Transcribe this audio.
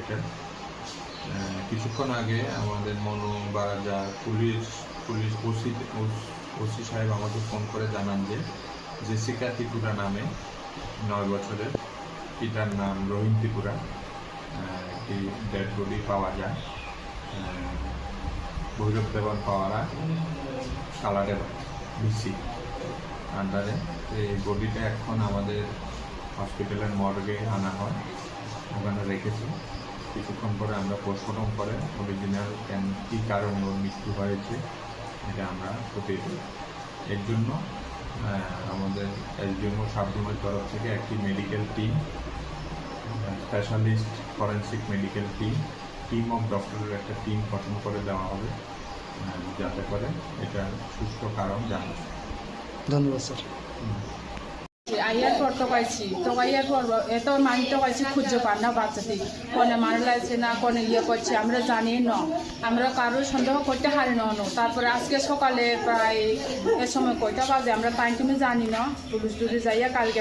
Hospital. কিছুক্ষণ আগে আমাদের মনু বা যা পুলিশ ওসি সাহেব আমাকে ফোন করে জানান যে জেসিকা ত্রিপুরা নামে 9 বছরের, পিতার নাম রহিম ত্রিপুরা, একটি ডেড বডি পাওয়া যায় ভৈরব দেবন পাওয়ারা কালাডের ভিসি আন্ডারে। এই বডিটা এখন আমাদের হসপিটালের মর্গে আনা হয়, ওখানে রেখেছি। কিছুক্ষণ পরে আমরা পোস্টমর্টম করে অরিজিনাল কী কারণ ওর মৃত্যু হয়েছে এটা আমরা খতিয়ে দেব। এর জন্য আমাদের এসডিএমও সাবজুমের তরফ থেকে একটি medical team, specialist forensic medical team of ডক্টরের একটা টিম গঠন করে দেওয়া হবে, যাতে করে এটা সুস্থ কারণ জানা যায়। ধন্যবাদ স্যার। আইয়ার পর টকাইছি, টকাইয়ার পর এত মানি টকাইছি খুঁজে পার না বাচ্চাটি কোনে মারা লাগছে না কোনে করছে আমরা জানি না, আমরা কারোর সন্দেহ করতে হারি না। তারপরে আজকে সকালে প্রায় এর সময় কয়টা বাজে আমরা টাইম জানি না, পুলিশ টুলিশ যাইয়া কালকে